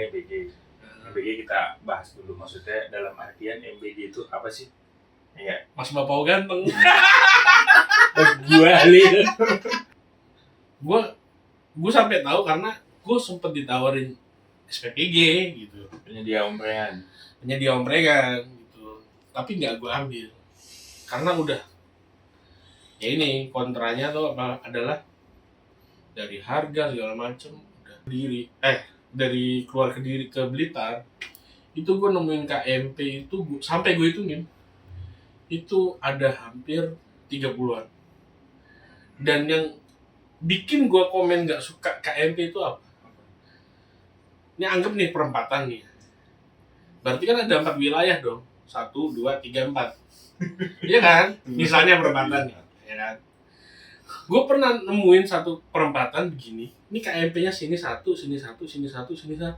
MBG. MBG kita bahas dulu, maksudnya dalam artian MBG itu apa sih? Iya. Mas Bapau ganteng. Gue ahli. Gue sampai tahu karena gue sempet ditawarin SPPG gitu. Penyedia omprengan Gitu. Tapi nggak gue ambil karena udah ya ini kontranya tuh adalah dari harga segala macem udah dari keluar Kediri ke Blitar itu gue nemuin KMP itu sampai gue hitungin itu ada hampir 30-an. Dan yang bikin gue komen gak suka KMP itu apa? Ini anggap nih perempatan nih. Berarti kan ada 4 wilayah dong. 1, 2, 3, 4. Iya kan? Misalnya perempatan ya kan? Gue pernah nemuin satu perempatan begini. Ini KMP-nya sini 1, sini 1, sini 1, sini 1.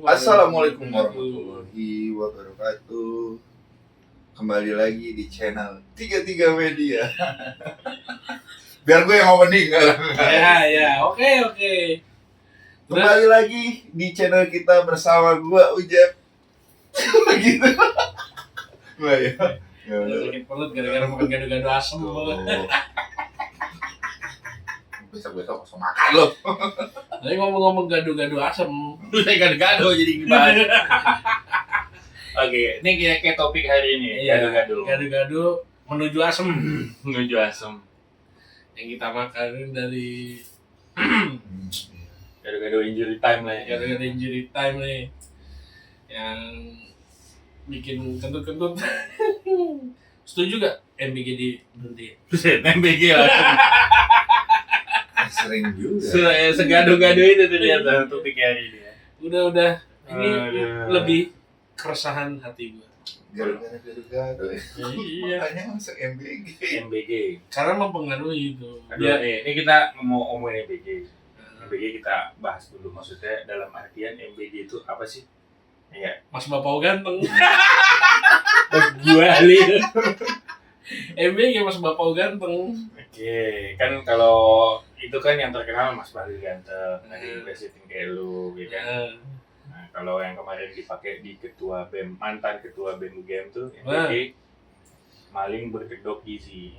Assalamualaikum warahmatullahi wabarakatuh. Kembali lagi di channel 33 Media. Biar gue yang opening kan. Ya, oke. Kembali lagi di channel kita bersama gue Ujep. Gitu. Gue ya. Sakit perut gara-gara makan gado-gado asem. Besok langsung makan lo. Tapi ngomong-ngomong gado-gado asem, gado-gado jadi gimana? Oke, ini kayak topik hari ini, gado-gado menuju asem. Menuju asem. Yang kita makan dari Gado-gado injury time lah ya. Gado-gado injury time nih. Yang bikin kentut-kentut. Setuju gak MBG berhenti? MBG langsung. Sering juga. Segado-gado itu ternyata topik hari ini ya. Udah. Ini lebih keresahan hati gue. Gara-gara gado-gado. Iya. Makanya masuk MBG. Karena mempengaruhi itu. Ya, ini kita mau ngomongin MBG. MBG kita bahas dulu, maksudnya dalam artian MBG itu apa sih? Iya. Mas Bapau ganteng. Gue ahli. MBG Mas Bapau ganteng. Oke, kan kalau itu kan yang terkenal Mas Bahlil ganteng, nanti presiding kayak lu, gitu kan. Nah, kalau yang kemarin dipakai di ketua BEM, mantan ketua BEM UGM tuh, MBG maling berkedok gizi.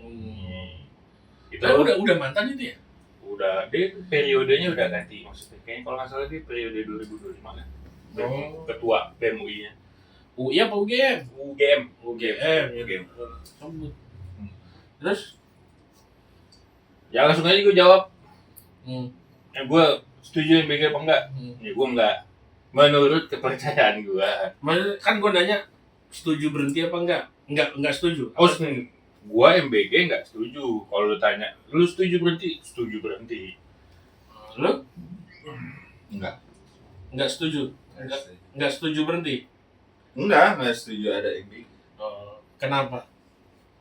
Itu udah mantan itu ya? Udah, dia periodenya udah ganti, maksudnya kayaknya kalau nggak salah dia periode 2025 kan. Ketua BEM UI-nya. UI apa UGM? UGM. Sebut. Terus? Ya langsung aja gue jawab. Ya gue setuju MBG apa enggak? Ya gue enggak. Menurut kepercayaan gue. Kan gue nanya setuju berhenti apa enggak? Enggak setuju. Oh, gue MBG enggak setuju. Kalau lu tanya, lu setuju berhenti? Setuju berhenti. Lu? Enggak Setuju. Enggak setuju berhenti. Enggak setuju ada MBG. Kenapa?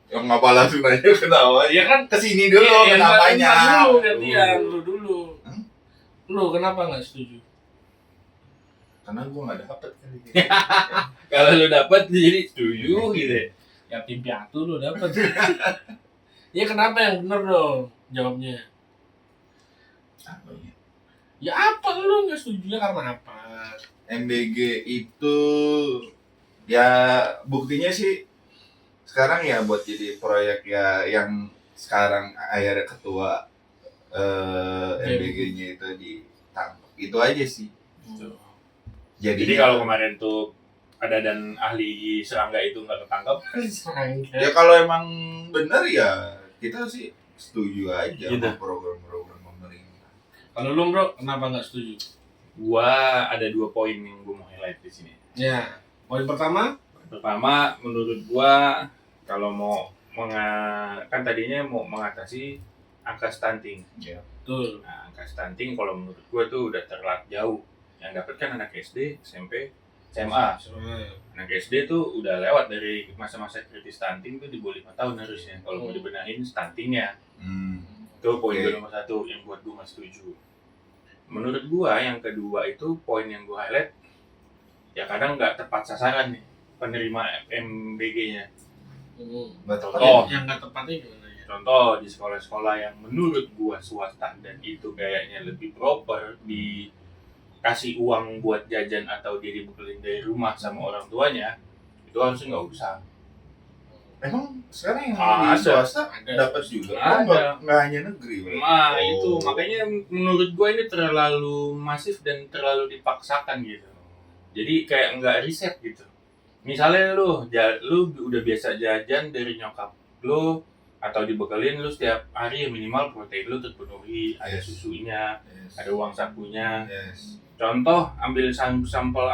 Ya ngapa langsung nanya kenapa? Ya kan kesini dulu kenapanya. Gantian lu dulu. Lu kenapa enggak setuju? Karena gue nggak dapet kali. Kalau lu dapet jadi setuju gitu. Ya tim piatu lu dapet. Ya kenapa yang bener dong jawabnya? Apa ya? Ya apa lu nggak setujunya karena apa? MBG itu ya buktinya sih sekarang ya buat jadi proyek ya yang sekarang akhirnya ketua MBG-nya itu ditangkap. Itu aja sih. Jadi kalau kemarin tuh ada dan ahli serangga itu nggak ketangkap, ya kalau emang benar ya kita sih setuju aja gitu. sama program-program pemerintah. Kalau lu bro, kenapa nggak setuju? Gua ada 2 poin yang gua mau highlight di sini. Ya, poin pertama, menurut gua kalau mau kan tadinya mau mengatasi angka stunting. Ya. betul. Nah, angka stunting kalau menurut gua tuh udah terlalu jauh. Yang dapat kan anak SD, SMP, SMA. Anak SD tuh udah lewat dari masa-masa kritis stunting tuh di bawah 5 tahun harusnya. Kalau mau dibenahin stuntingnya. Itu poin gue nomor 1 yang buat gue nggak setuju. menurut gua yang kedua itu poin yang gua highlight, ya kadang nggak tepat sasaran nih penerima MBG-nya. Nggak tepat. Oh. Yang nggak tepatnya gimana ya? Contoh di sekolah-sekolah yang menurut gua swasta dan itu kayaknya lebih proper, dikasih uang buat jajan atau dia dibekelin dari rumah sama orang tuanya, itu harusnya nggak usah. Emang sekarang yang Ada. di swasta Ada. dapat juga. Ada. Nggak hanya negeri. Bro. Nah Oh. itu makanya menurut gua ini terlalu masif dan terlalu dipaksakan gitu. Jadi kayak nggak riset gitu. Misalnya lu udah biasa jajan dari nyokap lu atau dibekelin lu setiap hari ya minimal protein lu terpenuhi, ada Yes. susunya, Yes. ada uang sakunya. Yes. Contoh ambil sampel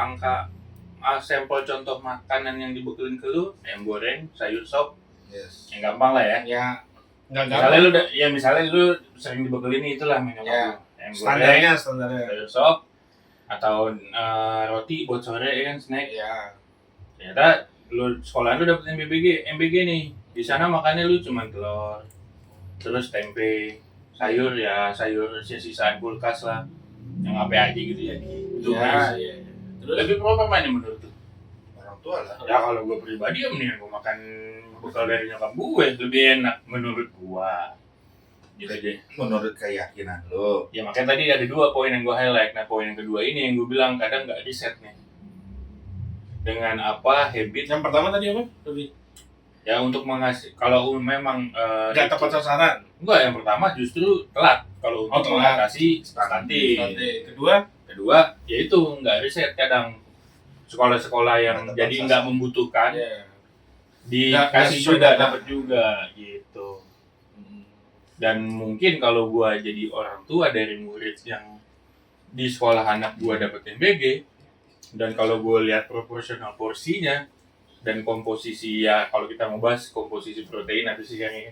sampel contoh makanan yang dibekelin ke lu, ayam goreng, sayur sop, Yes. yang gampang lah ya. Ya nggak Misalnya lu sering dibekelin itulah minum Ya. ayam goreng, standarnya. sayur sop, atau roti buat sore ya kan snack. Ya. Ternyata lu sekolah lu dapet MBG nih. Di sana makannya lu cuma telur, terus tempe, sayur sisa-sisaan kulkas lah, yang apa aja gitu ya. Itu Ya, guys. ya. Terus Lebih proper mana menurut lu? Orang tua lah. Ya kalau gue pribadi ya mendingan gue makan bekal dari nyokap gue, lebih enak menurut gua. Gitu aja. Menurut keyakinan lo. Ya makanya tadi ada 2 poin yang gue highlight. Nah poin yang kedua ini yang gue bilang kadang nggak riset nih. Dengan apa habit yang pertama tadi apa? Lebih ya untuk mengasih kalau memang nggak tepat sasaran. enggak, yang pertama justru telat kalau untuk telat. mengatasi stunting. Kedua yaitu nggak riset kadang sekolah-sekolah yang Nggak tepat jadi sasaran. nggak membutuhkan Ya. dikasih Nggak juga sesuai dapat juga gitu. Dan mungkin kalau gua jadi orang tua dari murid yang di sekolah anak gua dapat MBG, dan kalau gua lihat proporsional porsinya dan komposisi, ya kalau kita mau bahas komposisi protein atau sih yang ini,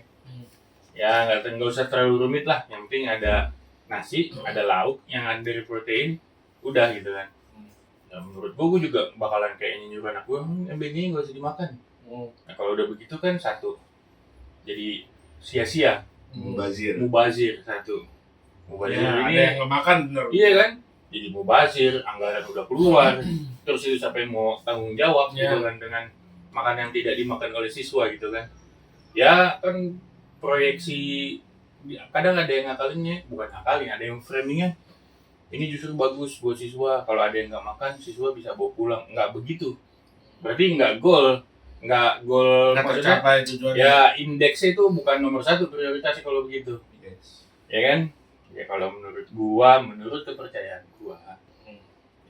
ya nggak usah terlalu rumit lah. Yang penting ada nasi, ada lauk yang ada dari protein, udah gitu kan. Ya, menurut gua juga bakalan kayaknya nyuruh anak gua MBG nggak usah dimakan. Nah kalau udah begitu kan satu, jadi sia-sia. Mubazir satu. Mubazir Ya, ini ada yang nggak makan bener. iya kan? Jadi mubazir, anggaran udah keluar. Terus itu siapa yang mau tanggung jawab Ya. gitu kan dengan makan yang tidak dimakan oleh siswa gitu kan. Ya kan proyeksi kadang ada yang ngakalinnya, bukan ngakalin, ada yang framingnya ini justru bagus buat siswa. Kalau ada yang nggak makan, siswa bisa bawa pulang. Nggak begitu. Berarti nggak goal Nggak maksudnya tercapai tujuannya. ya indeksnya itu bukan nomor 1 prioritasnya kalau begitu, Yes. ya kan? Ya kalau menurut gua, menurut kepercayaan gua,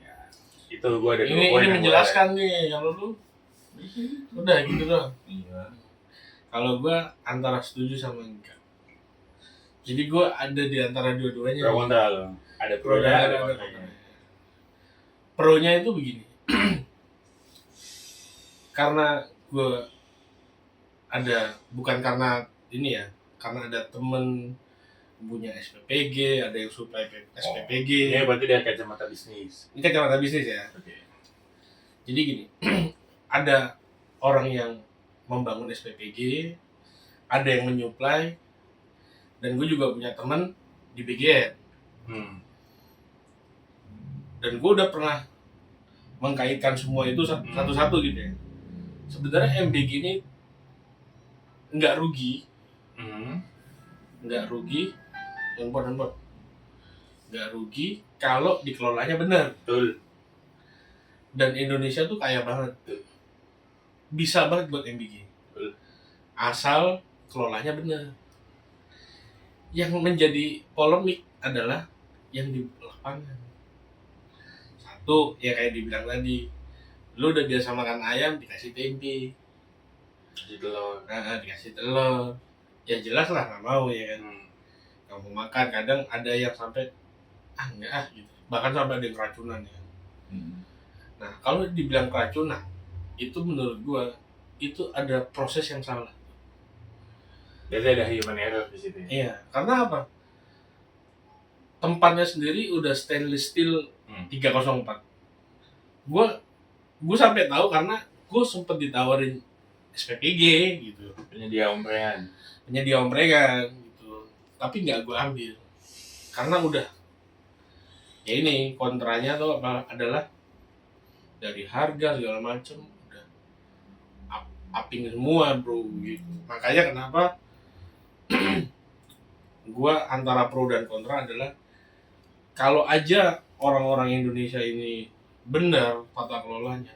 ya itu gua ada 2 Ini poin yang gua menjelaskan nih kalau lu udah gitu doang. Iya. Kalau gua antara setuju sama enggak. Jadi gua ada di antara dua-duanya. pro kontra loh. Ada pro Pro dan dan ada ada kontranya. kontranya. Pro-nya itu begini. Karena gue ada, bukan karena ini ya, karena ada temen punya SPPG, ada yang supply SPPG. Ini berarti dari kacamata bisnis. Ini kacamata bisnis ya. Oke. Jadi gini, ada orang yang membangun SPPG, ada yang menyuplai, dan gue juga punya teman di BGN. Dan gue udah pernah mengkaitkan semua itu satu-satu gitu ya. Sebenarnya MBG ini nggak rugi, nggak rugi kalau dikelolanya benar. Betul. Dan Indonesia tuh kaya banget, bisa banget buat MBG, asal kelolanya benar. Yang menjadi polemik adalah yang di lapangan. Satu, ya kayak dibilang tadi, lu udah biasa makan ayam dikasih tempe, Kasih telur. dikasih telur, ya jelas lah nggak mau ya kan. Nggak mau makan, kadang ada yang sampai enggak gitu, bahkan sampai ada yang keracunan ya. Nah kalau dibilang keracunan, itu menurut gua itu ada proses yang salah. Jadi ada human error di situ. Iya, karena apa? Tempatnya sendiri udah stainless steel 304. Gua sampai tahu karena gua sempet ditawarin SPPG gitu, Penyedia omprengan. penyedia omprengan gitu, tapi nggak gua ambil karena udah Ya ini kontranya tuh adalah dari harga segala macem udah upping semua bro gitu. Makanya kenapa gua antara pro dan kontra adalah kalau aja orang-orang Indonesia ini benar tata kelolanya,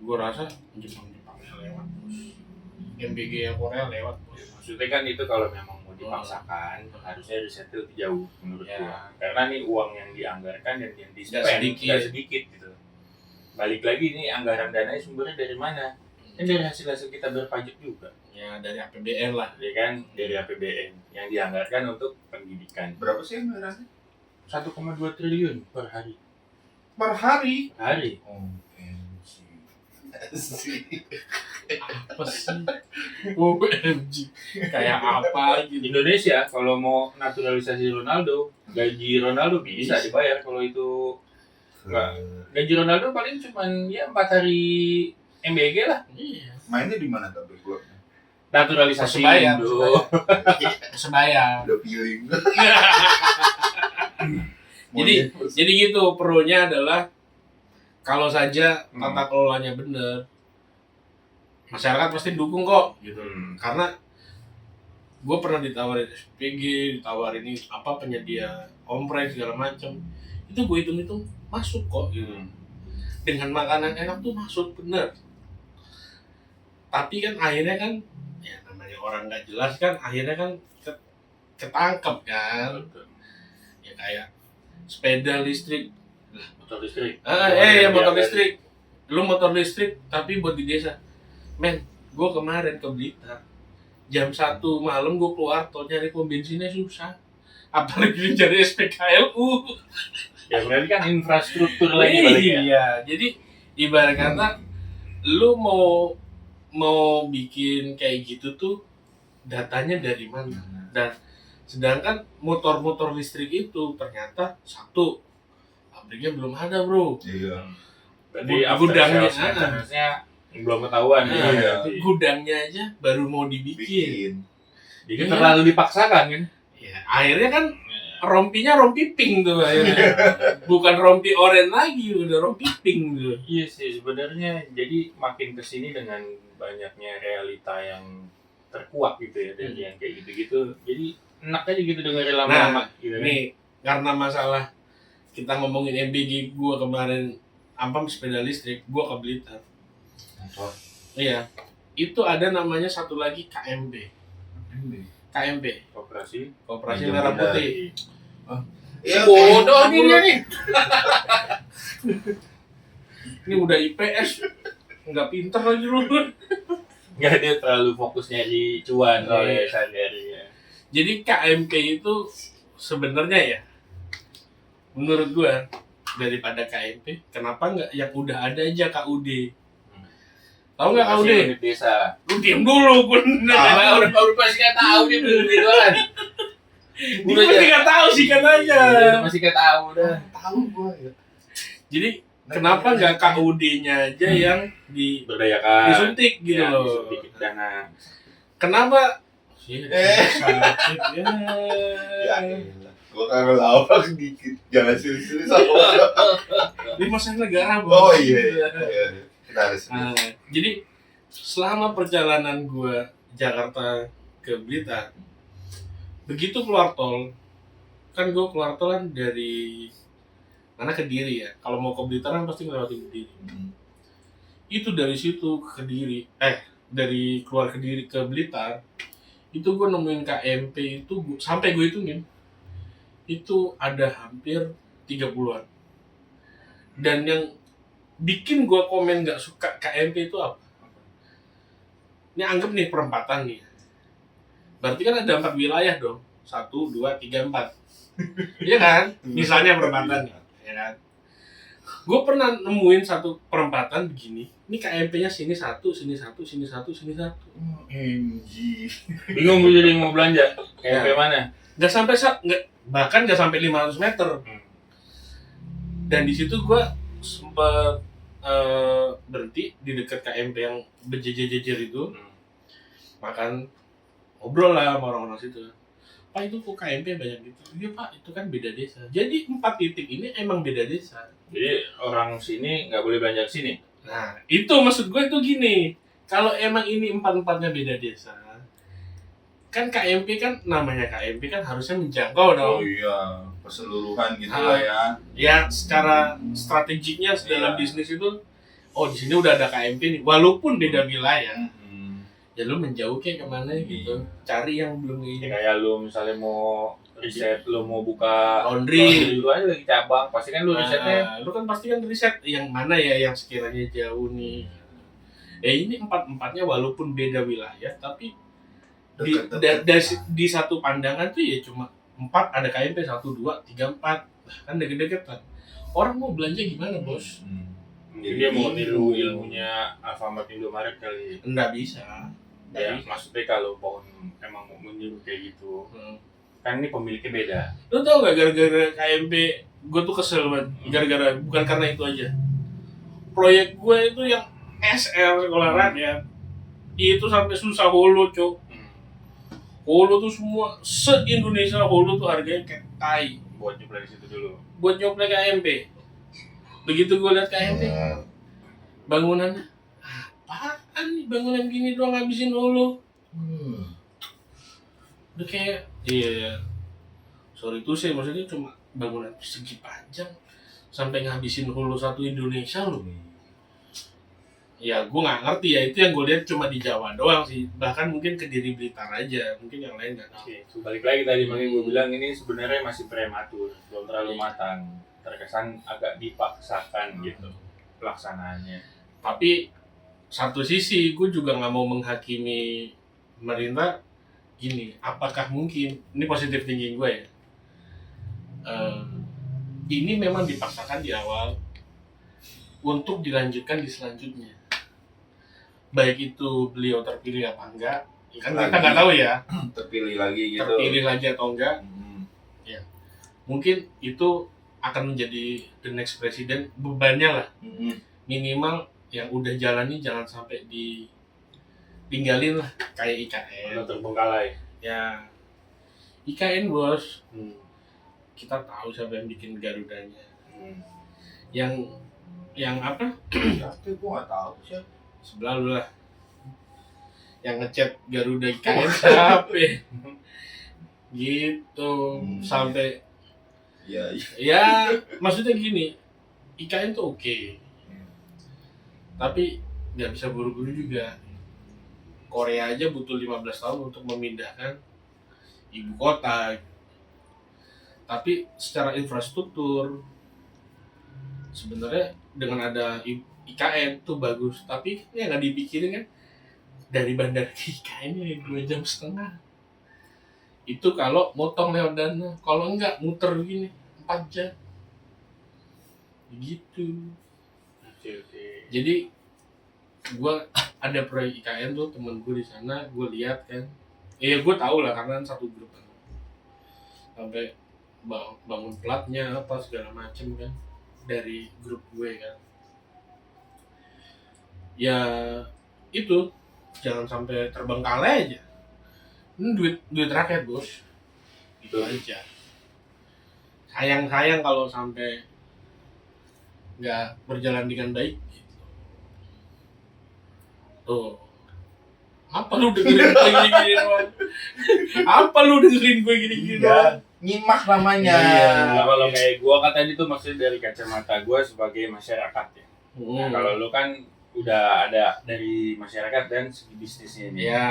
gua rasa Jepang-Jepangnya lewat bos, MBG yang Korea lewat bos. Maksudnya kan itu kalau memang mau dipaksakan harusnya disetel jauh menurut Ya. gua. Karena nih uang yang dianggarkan dan yang di-spend Nggak nggak sedikit gitu. Balik lagi nih anggaran dananya sumbernya dari mana? Kan dari hasil kita berpajak juga. Ya dari APBN lah. Ya kan dari APBN yang dianggarkan untuk pendidikan. Berapa sih anggarannya? 1,2 triliun per hari. Per hari? Per hari. Apa sih? OMG. Kayak apa gitu. Indonesia kalau mau naturalisasi Ronaldo, gaji Ronaldo bisa dibayar kalau itu enggak. Gaji Ronaldo paling cuman ya 4 hari MBG lah. Iya. Mainnya di mana tapi klubnya? Naturalisasi Persebaya, Indo. Persebaya. Udah feeling. Jadi gitu, pro-nya adalah kalau saja tata kelolanya bener, masyarakat pasti dukung kok gitu. Karena gue pernah ditawarin SPG, ditawarin ini apa penyedia omprek segala macam, itu gue hitung-hitung masuk kok gitu. Dengan makanan enak tuh masuk bener. Tapi kan akhirnya kan ya namanya orang nggak jelas kan, akhirnya kan ketangkep kan. Ya kayak sepeda listrik. Motor listrik. Ya motor listrik. Lu motor listrik tapi buat di desa. Men, gue kemarin ke Blitar. Jam 1 malam gue keluar tol nyari pom bensinnya susah. Apalagi cari SPKLU. Ya berarti kan infrastruktur lagi balik ya. Iya, jadi ibarat kata lu mau bikin kayak gitu tuh datanya dari mana? Dan sedangkan motor-motor listrik itu ternyata satu pabriknya belum ada bro. Iya. Berarti Gudangnya harusnya belum ketahuan. Iya. Gudangnya aja baru mau dibikin. Jadi terlalu dipaksakan kan? Ya, akhirnya kan rompinya rompi pink tuh akhirnya. Bukan rompi oranye lagi, udah rompi pink tuh. Iya sih sebenarnya jadi makin kesini dengan banyaknya realita yang terkuak gitu ya dari yang kayak gitu-gitu. Jadi enak aja gitu dengerin lama-lama gitu kan. Nih, karena masalah kita ngomongin MBG gua kemarin sepeda listrik, gua ke Blitar. Iya. Itu ada namanya satu lagi KMB. KMB, Koperasi Merah Putih. Iya, Bodoh nih dia nih. Ini udah IPS, nggak pinter lagi lu. Nggak, dia terlalu fokus nyari cuan soalnya sehari-harinya. Jadi KMP itu sebenarnya ya, menurut gua daripada KMP, kenapa nggak yang udah ada aja KUD? Tahu nggak KUD? Unit desa. Lu diem dulu pun. Udah pasti nggak tahu dia belum gituan. Dia pasti nggak tahu sih katanya. Udah pasti nggak tahu dah. Tahu gua ya. Jadi kenapa nggak KUD-nya aja yang Berdayakan. disuntik gitu Ya, loh? disuntik dana. Kenapa? Sakit ya. Gua kagak lawak dikit. Jangan serius-serius sama. 5 sen negara. Oh iya. Kita harus. Jadi selama perjalanan gua Jakarta ke Blitar, begitu keluar tol, kan gua keluar tol kan dari mana Kediri ya. Kalau mau ke Blitar kan pasti melewati Kediri. Itu dari situ ke Kediri, dari keluar Kediri ke Blitar, itu gua nemuin KMP itu sampai gue hitungin itu ada hampir 30-an. Dan yang bikin gue komen gak suka KMP itu apa? Ini anggap nih perempatan nih. Berarti kan ada 4 wilayah dong. 1, 2, 3, 4. Iya kan? Misalnya perempatan nih. Ya kan? Gue pernah nemuin satu perempatan begini. Ini KMP-nya sini 1, sini 1, sini 1, sini 1. Bingung gue jadi mau belanja. KMP mana? Gak sampai bahkan gak sampai 500 meter. Dan di situ gue sempet berhenti di dekat KMP yang berjejer-jejer itu, makan, ngobrol lah sama orang-orang situ. Pak itu kok KMP banyak gitu? Iya Pak, itu kan beda desa. Jadi 4 titik ini emang beda desa. Jadi orang sini nggak boleh belanja ke sini. Nah, itu maksud gue itu gini. Kalau emang ini 4-4-nya beda desa, kan KMP kan namanya KMP kan harusnya menjangkau Oh dong. iya, keseluruhan gitu lah ya. Ya, secara strategiknya dalam Iya. bisnis itu, oh di sini udah ada KMP nih, walaupun beda wilayah. Ya lu menjauh kayak kemana gitu, cari yang belum Ya, ini. kayak lu misalnya mau riset, lu mau buka Laundry. dulu aja lagi cabang, pasti kan lu risetnya. Lu kan pasti kan riset yang mana ya yang sekiranya jauh nih. Ini 4-4-nya walaupun beda wilayah, tapi di satu pandangan tuh ya cuma 4 ada KMP 1, 2, 3, 4 kan deket-deketan. Orang mau belanja gimana bos? Jadi dia mau niru ilmunya Alfamart Indomaret kali. Nggak bisa. Ya, maksudnya kalau pohon emang mau meniru kayak gitu, kan ini pemiliknya beda. Lu tau gak gara-gara KMP gue tuh kesel banget, gara-gara bukan karena itu aja. Proyek gue itu yang SR sekolah rakyat itu sampai susah holo cok. Holo tuh semua se-Indonesia holo tuh harganya kayak tai. Buat nyoba di situ dulu. Buat nyoplek KMP. Begitu gue liat KMP, bangunannya apaan nih, bangunan gini doang ngabisin holo. Udah kayak iya. Sorry tuh sih, maksudnya cuma bangunan persegi panjang sampai ngabisin holo satu Indonesia loh. Ya gue nggak ngerti ya, itu yang gue lihat cuma di Jawa doang sih, bahkan mungkin Kediri Blitar aja, mungkin yang lain nggak tahu. Oke, balik lagi tadi makanya gue bilang ini sebenarnya masih prematur, belum terlalu matang, terkesan agak dipaksakan gitu pelaksanaannya. Tapi satu sisi gue juga nggak mau menghakimi pemerintah gini, apakah mungkin ini positif thinking gue ya, ini memang dipaksakan di awal untuk dilanjutkan di selanjutnya, baik itu beliau terpilih apa enggak ya kan kita nggak tahu ya, Terpilih lagi gitu. terpilih lagi atau enggak. Mungkin itu akan menjadi the next president, bebannya lah minimal yang udah jalani jangan sampai ditinggalin lah, kayak IKN. Udah terbengkalai. Ya IKN bos, kita tahu siapa yang bikin Garudanya, yang apa Tapi gue nggak tahu siapa. sebelah lu lah, yang ngechat Garuda IKN siapa gitu. Sampai ya maksudnya gini, IKN tuh oke. Tapi nggak bisa buru-buru juga. Korea aja butuh 15 tahun untuk memindahkan ibu kota. Tapi secara infrastruktur sebenarnya dengan ada IKN tuh bagus. Tapi ya nggak dipikirin kan, dari bandara ke IKN ini 2,5 jam. Itu kalau motong lewat dana, kalau enggak muter begini 4 jam. Begitu. Oke. Jadi gue ada proyek IKN tuh, temen gue di sana, gue lihat kan, gue tahu lah karena satu grup kan, sampai bangun platnya apa segala macem kan dari grup gue kan. Ya itu jangan sampai terbengkalai aja, ini duit rakyat bos, itu aja. Sayang kalau sampai nggak berjalan dengan baik. Tuh, apa lu dengerin gue gini-gini doang? Apa lu dengerin gue gini-gini doang? Nyimak namanya. Nah, kalau kayak gua kan tadi tuh maksudnya dari kacamata gua sebagai masyarakat ya. Nah, kalau lu kan udah ada dari masyarakat dan segi bisnisnya nih. Ya.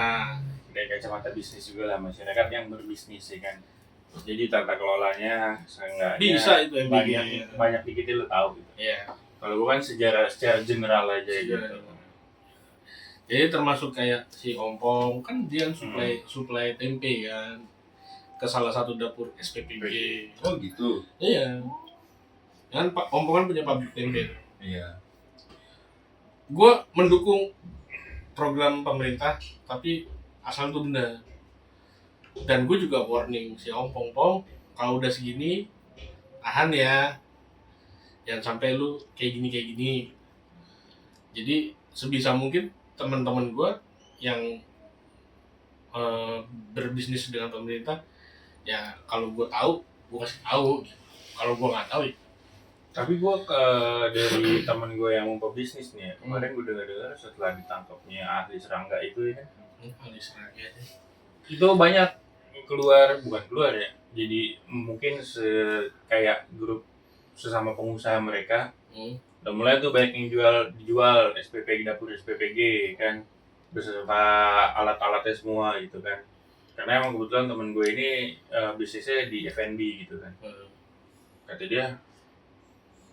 Dari kacamata bisnis juga lah, masyarakat yang berbisnis ya kan. Jadi tata kelolanya seenggaknya Bisa itu yang banyak dikit lu tahu gitu. Iya. Kalau gua kan secara general aja gitu. Jadi termasuk kayak si Ompong kan dia supply tempe kan ke salah satu dapur SPPG. Oh gitu. Iya. Kan Pak Ompong kan punya pabrik tempe. Iya. Gue mendukung program pemerintah, tapi asal itu benar. Dan gue juga warning si Ompong, kalau udah segini tahan ya, jangan sampai lu kayak gini. Jadi sebisa mungkin teman-teman gue yang berbisnis dengan pemerintah Ya kalau gue tahu, gue kasih tahu. Kalau gue nggak tahu ya. Tapi gue dari temen gue yang mau pebisnis nih ya, kemarin gue dengar setelah ditangkapnya ahli serangga itu ya kan, Ahli serangga aja. itu banyak bukan keluar ya, jadi mungkin kayak grup sesama pengusaha mereka udah mulai tuh banyak yang dijual SPPG, dapur SPPG kan, beserta alat-alatnya semua gitu kan. Karena emang kebetulan temen gue ini bisnisnya di F&B gitu kan. Kata dia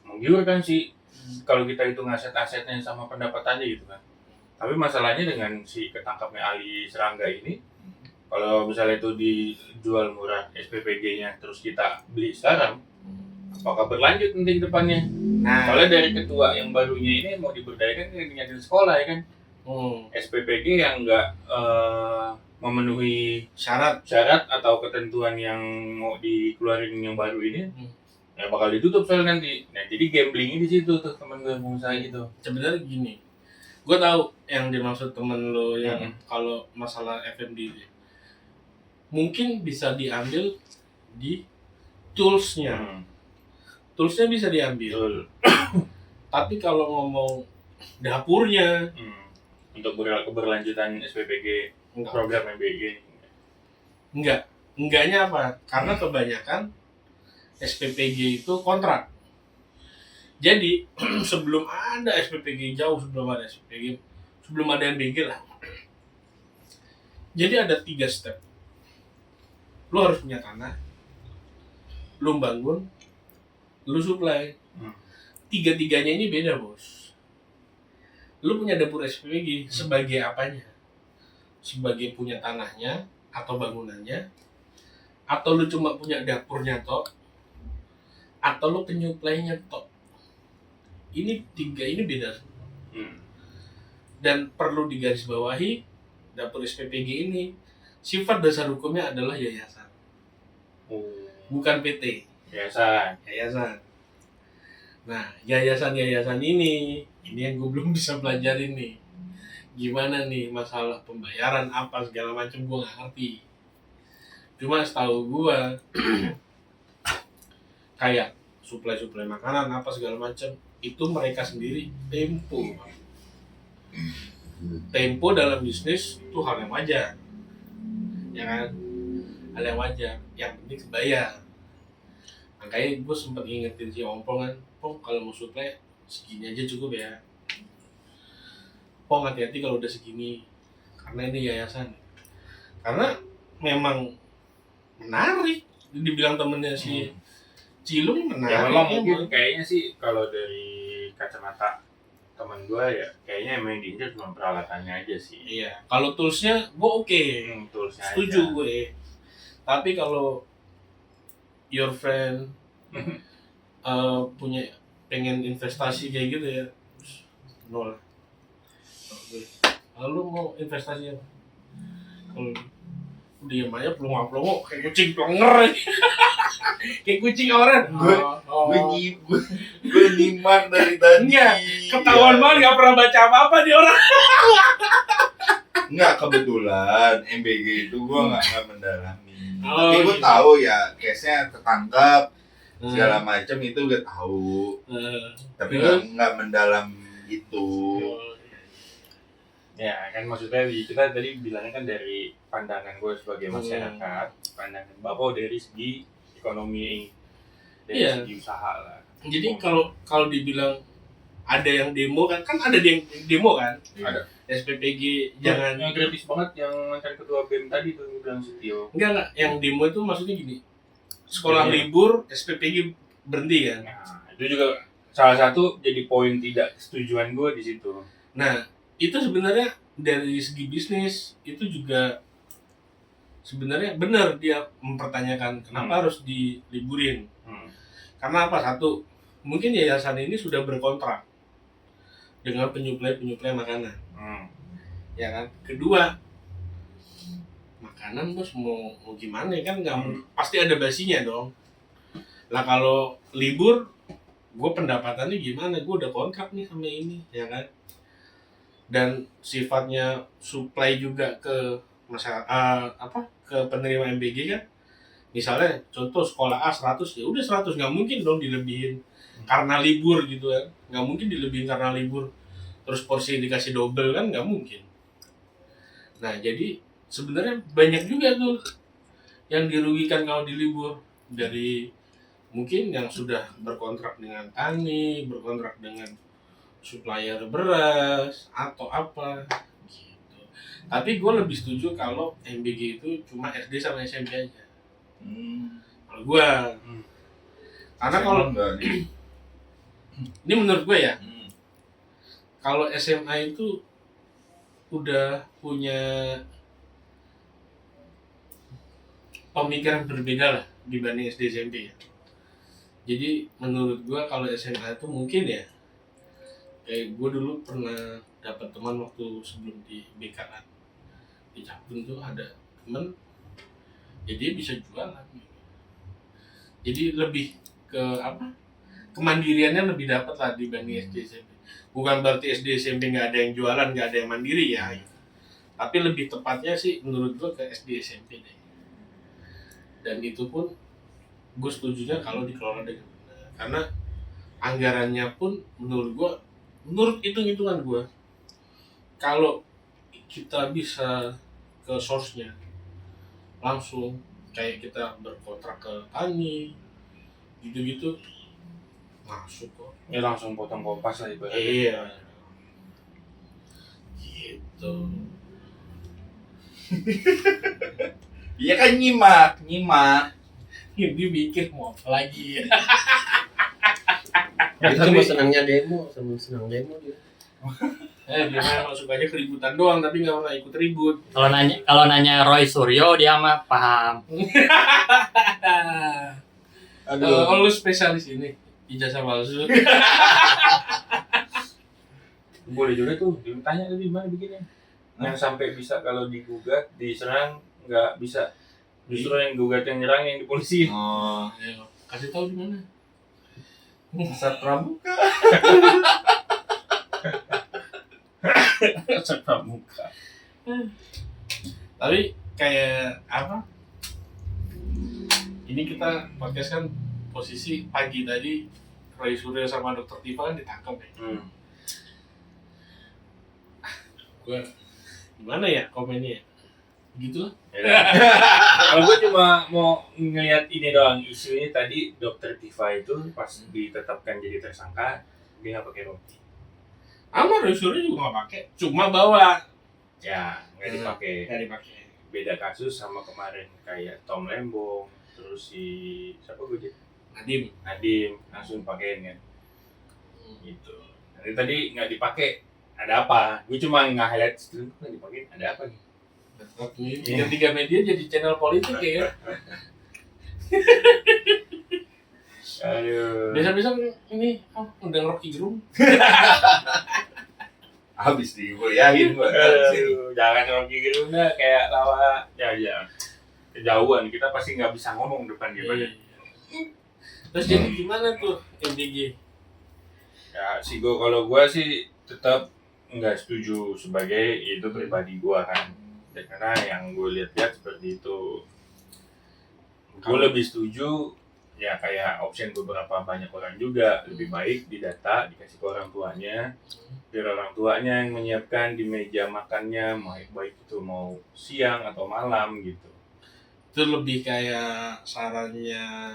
menggiurkan sih kalau kita hitung aset-asetnya sama pendapatannya gitu kan. Tapi masalahnya dengan si ketangkapnya ahli serangga ini, kalau misalnya itu dijual murah SPPG-nya terus kita beli sekarang, apakah berlanjut nanti ke depannya? Nah, Soalnya dari ketua yang barunya ini mau diberdayakan dengan sekolah ya kan. SPPG yang nggak memenuhi syarat. atau ketentuan yang mau dikeluarin yang baru ini, ya bakal ditutup soalnya nanti. Nah jadi gamblingnya di situ tuh teman gue pengusaha gitu. Sebenarnya gini, gue tahu yang dimaksud temen lo yang kalau masalah F&B itu. Mungkin bisa diambil di toolsnya. Toolsnya bisa diambil. Tapi kalau ngomong dapurnya, untuk keberlanjutan SPPG program MBG, enggaknya apa? Karena kebanyakan SPPG itu kontrak. Jadi sebelum ada SPPG, jauh sebelum ada SPPG, sebelum ada MBG lah. Jadi ada 3 step. Lu harus punya tanah, lu bangun, lu supply. Tiga-tiganya ini beda, bos. Lu punya dapur SPPG sebagai apanya? Sebagai punya tanahnya atau bangunannya, atau lu cuma punya dapurnya toh, atau lu penyuplainya toh. Ini 3 ini beda. Dan perlu digarisbawahi, dapur SPPG ini sifat dasar hukumnya adalah yayasan. Bukan PT. Yayasan. Nah, yayasan ini yang gue belum bisa pelajarin nih. Gimana nih masalah pembayaran apa segala macam gue nggak ngerti. Cuma setahu gue kayak suplai makanan apa segala macam itu mereka sendiri tempo dalam bisnis itu hal yang wajar, ya kan, hal yang wajar, yang penting kebayar. Makanya gue sempat ngingetin si Ompong kan, Pong kalau mau suplai segini aja cukup ya, Pong hati-hati kalau udah segini, karena ini yayasan. Karena memang menarik, dibilang temennya si Cilung menarik. Ya memang mungkin kayaknya sih kalau dari kacamata teman gue ya kayaknya emang diincar cuma peralatannya aja sih. Iya, kalau toolsnya gue oke. Toolsnya setuju aja. Gue. Tapi kalau your friend punya pengen investasi kayak gitu ya, nol. Lalu mau investasi apa? Kalau diam aja pelongo kayak kucing pelenger. Kayak kucing orang. Gue nyimak dari tadi. Iya, ketahuan banget nggak pernah baca apa-apa di orang. Enggak, kebetulan MBG itu gue nggak mendalami. Tapi gue Gitu. tahu ya case-nya ketangkap segala macam itu gue tahu. Tapi nggak mendalam itu. Ya kan maksudnya kita tadi bilangnya kan dari pandangan gue sebagai masyarakat, pandangan Bapak dari segi ekonomi, dari segi usaha lah. Jadi kalau dibilang ada yang demo kan ada yang demo kan? Ada. SPPG jangan yang kritis banget yang mantan ketua BEM tadi tuh bilang Setio. Enggak, yang demo itu maksudnya gini. Sekolah libur, SPPG berhenti kan? Nah, itu juga salah satu jadi poin tidak kesetujuan gue di situ. Nah, itu sebenarnya dari segi bisnis itu juga sebenarnya benar dia mempertanyakan kenapa harus diliburin. Karena apa? Satu, mungkin yayasan ini sudah berkontrak dengan penyuplai makanan. Ya kan? Kedua, makanan bos mau gimana kan nggak pasti ada basinya dong. Lah kalau libur, gue pendapatannya gimana? Gue udah kontrak nih sama ini, ya kan? Dan sifatnya supply juga ke masyarakat ke penerima MBG kan, Misalnya contoh sekolah A 100, ya udah 100, nggak mungkin dong dilebihin karena libur gitu kan, nggak mungkin dilebihin karena libur terus porsi dikasih double kan, nggak mungkin. Nah jadi sebenarnya banyak juga tuh yang dirugikan kalau di libur, dari mungkin yang sudah berkontrak dengan tani, berkontrak dengan supplier beras atau apa gitu. Tapi gue lebih setuju kalau MBG itu cuma SD sama SMP aja. Kalau gue, karena kalau ini menurut gue ya, kalau SMA itu udah punya pemikiran berbeda lah dibanding SD SMP ya. Jadi menurut gue kalau SMA itu mungkin ya, kayak gue dulu pernah dapat teman waktu sebelum di BK kan, di Capun tuh ada temen, ya dia bisa jualan. Jadi lebih ke apa? Kemandiriannya lebih dapat lah dibanding SD SMP. Bukan berarti SD SMP nggak ada yang jualan, nggak ada yang mandiri ya. Tapi lebih tepatnya sih menurut gue ke SD SMP deh. Dan itu pun gue setujunya kalau dikelola dengan benar. Karena anggarannya pun menurut hitungan gue, kalau kita bisa ke source-nya langsung, kayak kita berkontrak ke tani gitu-gitu, masuk kok. Ya langsung potong kompas lah ibaratnya. Iya. Gitu. Iya kan nyimak. Dia mikir mau apa lagi ya. Dia cuma senangnya demo, senang demo dia. Dia memang sukanya keributan doang, tapi nggak pernah ikut ribut. Kalau nanya Roy Suryo dia mah paham. Lu spesialis ini ijazah palsu. Boleh juga tuh ditanya tadi gimana bikinnya. Yang sampai bisa kalau digugat, diserang nggak bisa. Justru yang gugat yang nyerang yang di polisi. Oh, Ayo, kasih tahu di mana. Pasar Pramuka. Pramuka. Tapi kayak apa? Ini kita podcast kan posisi pagi tadi, Roy Suryo sama Dr. Tifa kan ditangkap ya. Gue gimana ya komennya? Gitu lah. Kalau gue cuma mau ngeliat ini doang, isu ini tadi Dokter Tifa itu pas ditetapkan jadi tersangka dia nggak pakai rompi. Sama Roy Suryo juga nggak pakai, cuma bawa. Ya nggak dipakai. Nggak dipakai. Beda kasus sama kemarin kayak Tom Lembong, terus si siapa gue Nadim langsung pakein kan. Gitu. Nanti tadi nggak dipakai, ada apa? Gue cuma nge-highlight itu nggak dipakai, ada apa nih? Tiga media jadi channel politik ya. Aduh. Biasa-biasa ini undang Rocky Gerung. Habis dikuliahin gua. Aduh, jangan Rocky gitu udah kayak lawa ya kejauhan, kita pasti nggak bisa ngomong depan dia. Terus jadi gimana tuh MDG? Ya kalau gue sih tetap nggak setuju sebagai itu pribadi gue kan. Ya, karena yang gue lihat seperti itu. Gue lebih setuju ya kayak option beberapa banyak orang juga, lebih baik didata, dikasih ke orang tuanya, biar orang tuanya yang menyiapkan di meja makannya, baik itu mau siang atau malam gitu. Itu lebih kayak sarannya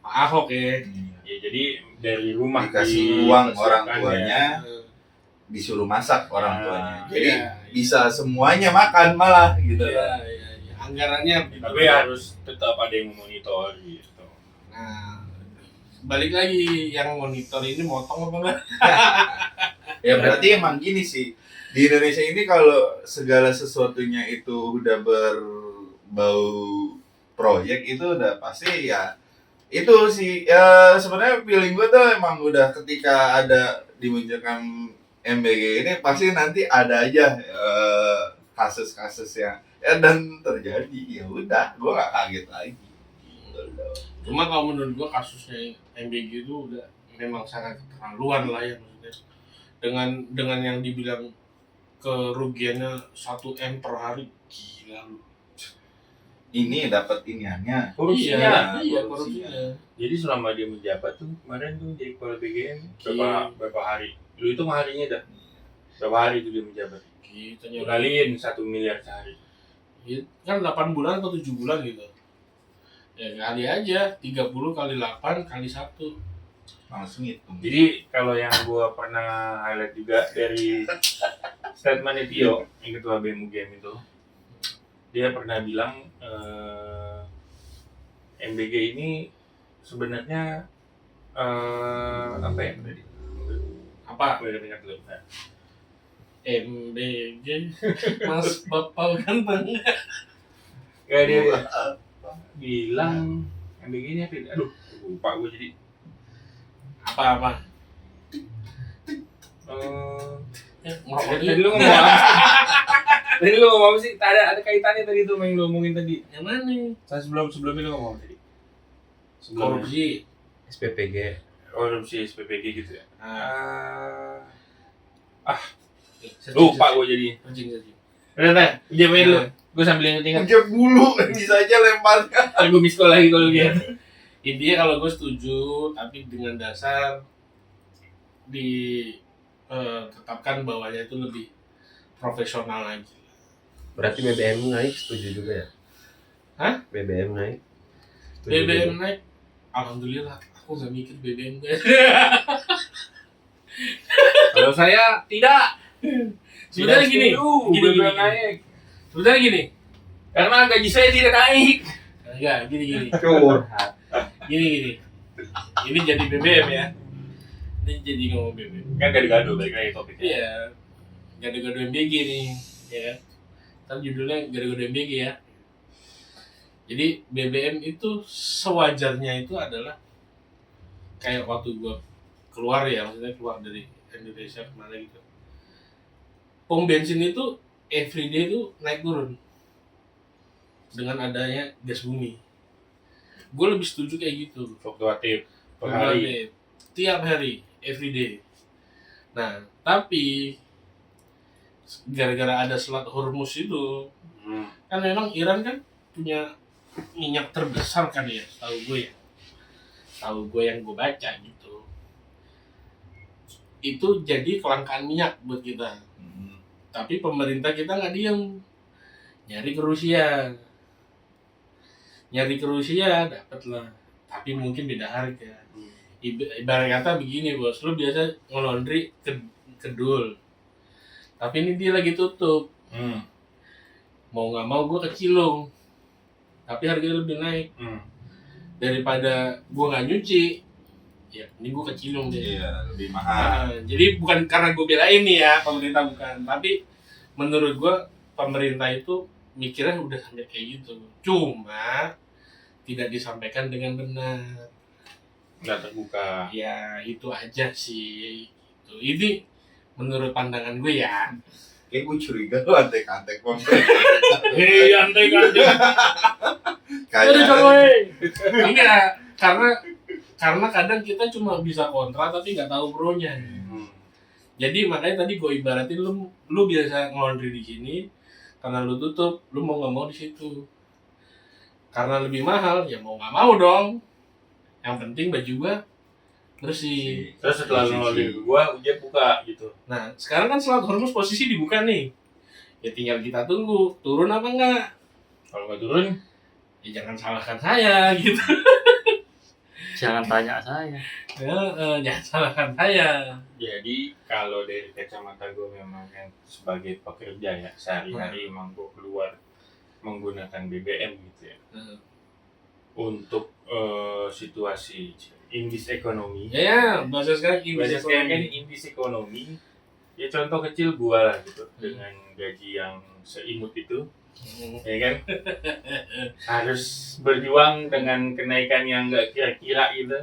Pak Ahok ya. Ya jadi dari rumah dikasih uang orang dipersiapkan tuanya, ya. disuruh masak orang tuanya. Jadi Iya. bisa semuanya makan malah gitu. Iya. Anggarannya Tapi harus tetap ada yang memonitor gitu. Nah, balik lagi yang monitor ini motong apa enggak? Ya berarti emang gini sih, di Indonesia ini kalau segala sesuatunya itu udah berbau proyek itu udah pasti ya itu sih ya. Sebenarnya feeling gue tuh emang udah ketika ada dimunculkan MBG ini pasti nanti ada aja kasus-kasus yang dan terjadi. Ya udah, gue gak kaget lagi. Cuma kalau menurut gua kasusnya MBG itu udah memang sangat keterlaluan lah ya, maksudnya. Dengan yang dibilang kerugiannya 1 M per hari, gila lu. ini dapat iniannya. Korupsinya. Iya, korupsinya. Jadi selama dia menjabat tuh kemarin tuh jadi kepala BGM berapa hari? Lu itu harinya dah. Berapa hari itu dia menjabat? Kita Kaliin 1 miliar sehari. kan 8 bulan atau 7 bulan gitu. Ya kali aja 30 kali 8 kali 1. Langsung hitung. Jadi kalau yang gua pernah highlight juga dari statement Tio, yang ketua BEM UGM itu, dia pernah bilang MBG ini sebenarnya apa ya tadi? Apa? Boleh dengar dulu. Nah, MBG Mas Bapak ganteng. Gak dia bilang MBG ini apa? Aduh, lupa gua jadi. Apa? Tadi lu ngomong apa? Tadi lu ngomong apa sih? Ada kaitannya tadi tuh yang lu ngomongin tadi. Yang mana? Sebelumnya lu ngomong tadi. Korupsi. SPPG. Korupsi SPPG gitu ya. Searching, Lupa searching. gue jadi. Searching. Udah, dia main dulu. Gue sambil inget-inget. Ujak bulu bisa aja lemparnya. Ntar gue miss call lagi kalau gitu. Intinya kalau gue setuju, tapi dengan dasar ditetapkan bahwanya itu lebih profesional lagi. Berarti BBM naik setuju juga ya? Hah? BBM naik. Setuju BBM juga. naik, alhamdulillah. Aku nggak mikir BBM guys. Kalau saya tidak. Sebenarnya gini, gini naik. sebenarnya gini. Karena gaji saya tidak naik. Enggak, gini. Curhat. Gini. Ini jadi BBM ya. Ini jadi ngomong BBM. Kan gado-gado balik lagi topiknya. Iya. Gado-gado MBG nih, ya kan? Kan judulnya gado-gado MBG ya. Jadi BBM itu sewajarnya itu adalah kayak waktu gua keluar ya, maksudnya keluar dari Indonesia kemana gitu. Pom bensin itu everyday itu naik turun dengan adanya gas bumi. Gue lebih setuju kayak gitu. Fluktuatif per hari. Tiap hari, everyday. Nah, tapi gara-gara ada Selat Hormuz itu, kan memang Iran kan punya minyak terbesar kan ya, tahu gue yang gue baca gitu. Itu jadi kelangkaan minyak buat kita. Tapi pemerintah kita nggak diem, nyari ke Rusia dapat lah, tapi mungkin beda harga. Ibarat kata begini bos, lu biasa ngelondri kedul, tapi ini dia lagi tutup. Mau nggak mau gue ke Cilung, tapi harganya lebih naik. Daripada gue nggak nyuci, ya ini gue ke Cilung deh. Iya, lebih mahal. Nah, jadi bukan karena gue belain nih ya pemerintah, bukan, tapi menurut gue pemerintah itu mikirnya udah sampai kayak gitu, cuma tidak disampaikan dengan benar. Nggak terbuka. Ya itu aja sih. Gitu. Ini menurut pandangan gue ya. Kayak gue curiga lu antek-antek Hei, antek-antek. Kayak Enggak, karena kadang kita cuma bisa kontra tapi nggak tahu pro-nya. Jadi makanya tadi gue ibaratin lu biasa ngelaundry di sini, karena lu tutup, lu mau nggak mau di situ. Karena lebih mahal, ya mau nggak mau dong. Yang penting baju gua bersih. Terus setelah lu ngelaundry ke gua, Ujek buka gitu. Nah, sekarang kan Selat Hormuz posisi dibuka nih. Ya tinggal kita tunggu turun apa enggak. Kalau nggak turun, Ya jangan salahkan saya gitu. Jangan tanya saya. Jangan salahkan saya. jadi kalau dari kacamata gue memang yang sebagai pekerja ya sehari-hari emang gue keluar menggunakan BBM gitu ya untuk situasi indis ekonomi. Ya, bahasa sekarang Bahasa sekarang kan indis ekonomi. Ya contoh kecil gue lah gitu dengan gaji yang seimut itu, ya kan harus berjuang dengan kenaikan yang nggak kira-kira gitu.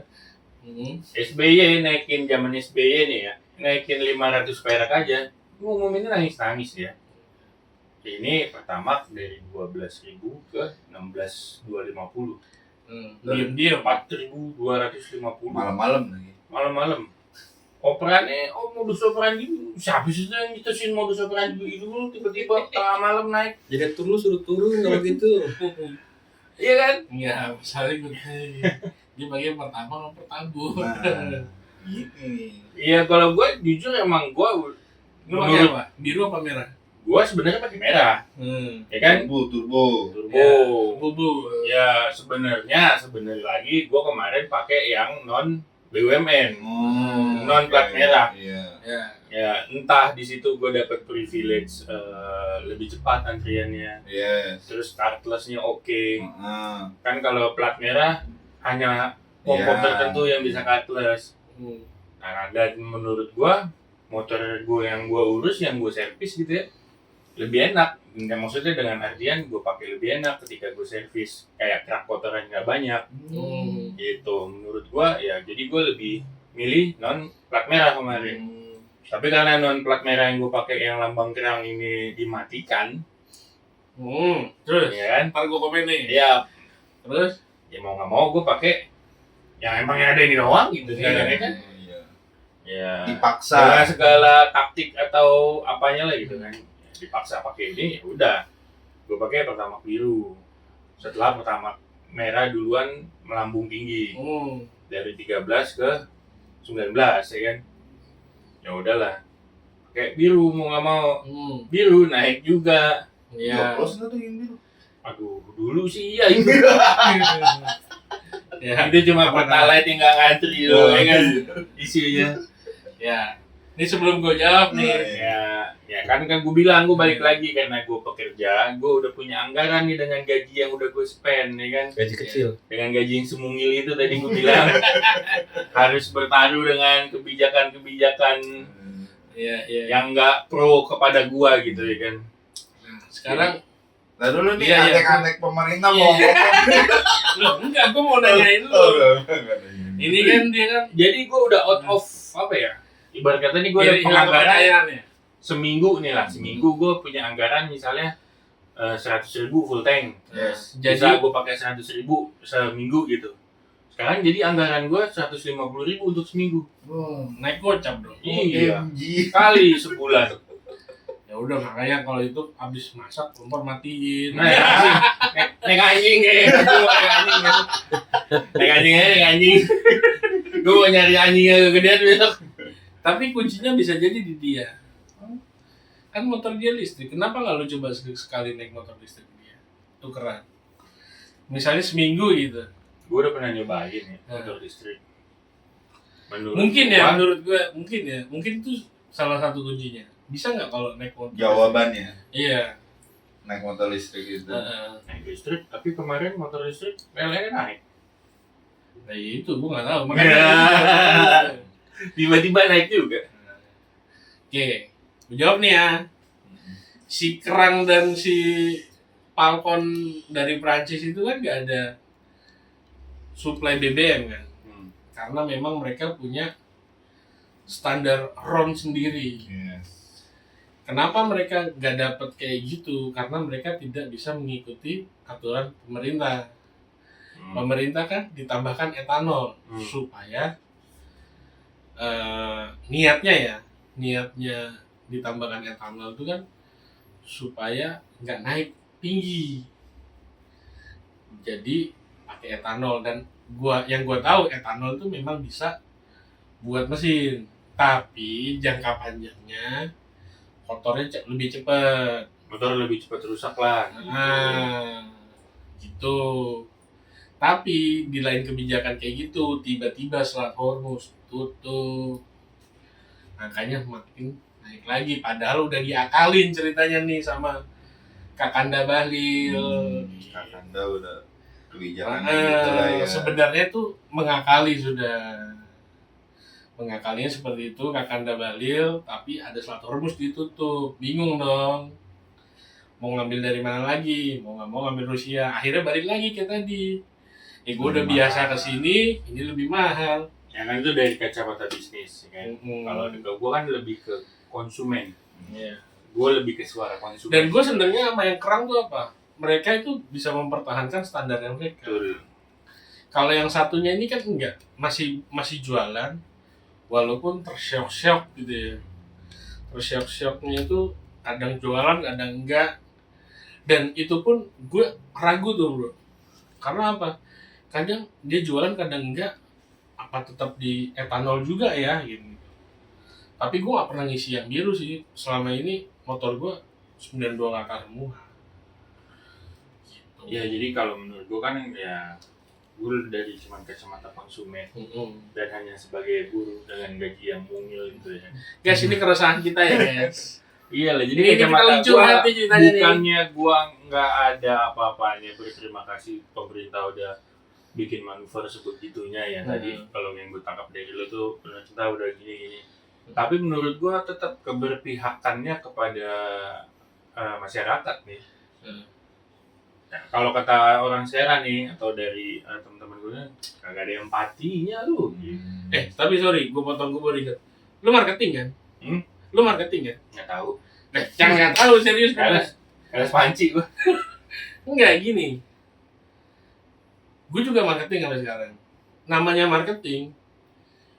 SBY naikin zaman SBY nih ya, naikin 500 perak aja, ngumuminnya nangis-nangis ya. Ini pertama dari 12.000 ke 16.250. Diam-diam 4.250 malam-malam lagi. malam-malam. Operannya, modus operandi siapa sih yang ngitusin modus operandi begitu dulu tiba-tiba tengah malam naik. Direktur lu suruh turun kalau gitu. Iya kan? Iya, misalnya gue dia bagian pertama sama pertabur. Nah, gini. Iya, kalau gue jujur emang gue Lu pakai apa? Biru apa merah? sebenarnya pakai merah, ya kan? Turbo. Turbo. Bubu. Ya sebenarnya lagi gue kemarin pakai yang non BUMN, non plat merah. Iya. Ya. Ya entah di situ gue dapat privilege lebih cepat antriannya, Yes. terus cardless-nya oke. Heeh. Kan kalau plat merah hanya pom-pom Iya. tertentu yang bisa cardless. Nah, dan menurut gua motor gua yang gua urus, yang gua servis gitu ya, lebih enak. Dan maksudnya dengan artian gua pakai lebih enak ketika gua servis, kayak truk kotoran nggak banyak gitu. Menurut gua ya, jadi gua lebih milih non plat merah kemarin. Tapi karena non plat merah yang gua pakai yang lambang kerang ini dimatikan, Terus? ya kan? Ntar gue komen nih. Ya, Terus? ya mau nggak mau gua pakai yang emang yang ada ini doang gitu Iya. ya kan? Iya. Ya. Dipaksa. Dengan segala taktik atau apanya lah gitu kan, dipaksa pakai ini, ya udah gue pakai pertama biru, setelah pertama merah duluan melambung tinggi dari 13 ke 19 ya kan, ya udahlah kayak biru mau nggak mau, biru naik juga. Iya. Terus nggak tuh yang biru? Aduh dulu sih iya itu Ya. itu cuma pertalite yang nggak ngantri loh ya kan isinya. Ya. Ini sebelum gue jawab nih. Ya kan gue bilang gue balik lagi karena gue pekerja, gue udah punya anggaran nih dengan gaji yang udah gue spend ya kan, Gaji kecil. dengan gaji yang semungil itu tadi gue bilang harus bertaruh dengan kebijakan-kebijakan Iya. yang nggak pro kepada gue gitu ya kan. Sekarang Nah dulu nih Iya, iya. antek-antek pemerintah Iya. mau ngomong. loh, enggak, gue mau nanyain lu. Ini kan dia kan Jadi gue udah out of apa ya, ibarat kata nih gue ada hilang penganggaran kepercayaan ya. seminggu nih lah, seminggu gue punya anggaran misalnya 100.000 full tank. Yes. Bisa gue pakai 100.000 seminggu gitu. Sekarang jadi anggaran gue 150.000 untuk seminggu. Naik gocap dong. Iya. OMG. Kali sebulan. Ya udah, makanya kalau itu habis masak kompor matiin. Nah, naik anjing ya. Naik anjing. Gue mau nyari anjingnya kegedean besok. Tapi kuncinya bisa jadi di dia. Kan motor dia listrik. Kenapa nggak lu coba sekali naik motor listrik dia? Tukeran. Misalnya seminggu gitu. Gue udah pernah nyobain ya motor listrik. Menurut gue mungkin itu salah satu kuncinya. Bisa nggak kalau naik motor? Jawabannya Iya. naik motor listrik itu. Naik listrik, tapi kemarin motor listrik PLN naik. Nah itu gue nggak tahu. Tiba-tiba naik juga. Oke, gue jawab nih ya. Si kerang dan si Falcon dari Prancis itu kan nggak ada suplai BBM kan, karena memang mereka punya standar RON sendiri. Yes. Kenapa mereka nggak dapat kayak gitu? Karena mereka tidak bisa mengikuti aturan pemerintah. Pemerintah kan ditambahkan etanol supaya niatnya ditambahkan etanol itu kan supaya nggak naik tinggi. Jadi pakai etanol, dan yang gua tahu etanol itu memang bisa buat mesin, tapi jangka panjangnya kotornya lebih cepat. Motor lebih cepat rusak lah. Nah, gitu. Tapi di lain kebijakan kayak gitu, tiba-tiba Selat Hormuz tutup, angkanya makin naik lagi. Padahal udah diakalin ceritanya nih sama Kakanda Bahlil. Kakanda udah kebijakan gitu lah ya. Sebenarnya tuh mengakalinya seperti itu Kakanda Bahlil, tapi ada Selat Hormuz ditutup. Bingung dong. Mau ngambil dari mana lagi? Mau nggak mau ngambil Rusia. Akhirnya balik lagi kayak tadi. Gue udah biasa kesini, ini lebih mahal. Ya kan itu dari kacamata bisnis, ya kan. Kalau gue kan lebih ke konsumen. Iya. Gue lebih ke suara konsumen. Dan gue senangnya sama yang kerang tuh apa? Mereka itu bisa mempertahankan standarnya mereka. Betul. Kalau yang satunya ini kan enggak, masih jualan, walaupun tersyok-syok gitu ya. Tersyok-syoknya itu kadang jualan, kadang enggak. Dan itu pun gue ragu tuh bro. Karena apa? Kadang dia jualan, kadang enggak. Apa tetap di etanol juga ya gitu. Tapi gue gak pernah ngisi yang biru sih. Selama ini motor gue 92 ngakak semua. Gitu. Ya jadi kalau menurut gua kan ya guru dari cuman kacamata konsumen dan hanya sebagai guru dengan gaji yang mungil gitu ya. Guys, ini keresahan kita ya guys. Iya lah, jadi Ini kita kacamata lucu gua hati ceritanya nih. bukannya gua nggak ada apa-apanya, berterima kasih pemerintah udah bikin manuver sebegitunya ya. Tadi kalau yang gue tangkap dari lu tuh pemerintah udah gini-gini. Tapi menurut gua tetap keberpihakannya kepada masyarakat nih. Nah, kalau kata orang Serang nih atau dari teman-teman gue, kagak ada empatinya lu. Tapi sorry, gue potong, gue baru ingat. Lu marketing kan? Lu marketing kan? Nggak tahu. Jangan nggak tahu, serius kan? Kalas panci gua. Enggak, gini. Gue juga marketing sampai sekarang. Namanya marketing,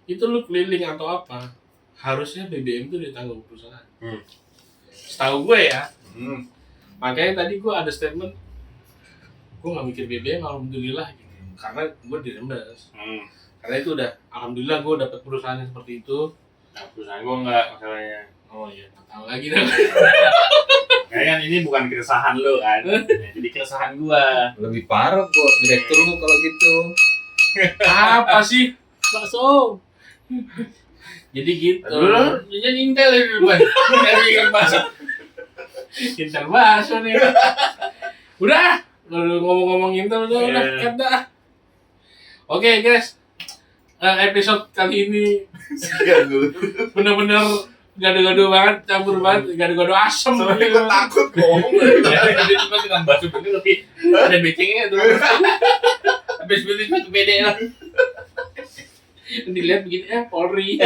itu lu keliling atau apa, harusnya BBM itu ditanggung perusahaan. Setahu gue ya. Makanya tadi gue ada statement, gue nggak mikir BBM, alhamdulillah gitu. Karena gue dirembes. Karena itu udah, alhamdulillah gue dapet perusahaan yang seperti itu. Nah, perusahaan gua nggak masalahnya. Oh iya, nggak tahu lagi dah. Kayaknya ini bukan keresahan lo kan, jadi keresahan gua. Lebih parah kok direktur lu kalau gitu. Apa sih? Bakso. Jadi gitu. Dia Intel itu bukan. Intel bahasa. Intel bakso nih. Udah, kalau ngomong-ngomong Intel udah Yeah. cut dah. Oke guys, episode kali ini Ganggu. bener-bener gado-gado banget, campur banget, gado-gado asem. Soalnya gue takut ngomong. Dia cuma tukang bakso bener tapi ada becengnya tuh. Habis beli sepatu beda lah. Dilihat begini, Polri.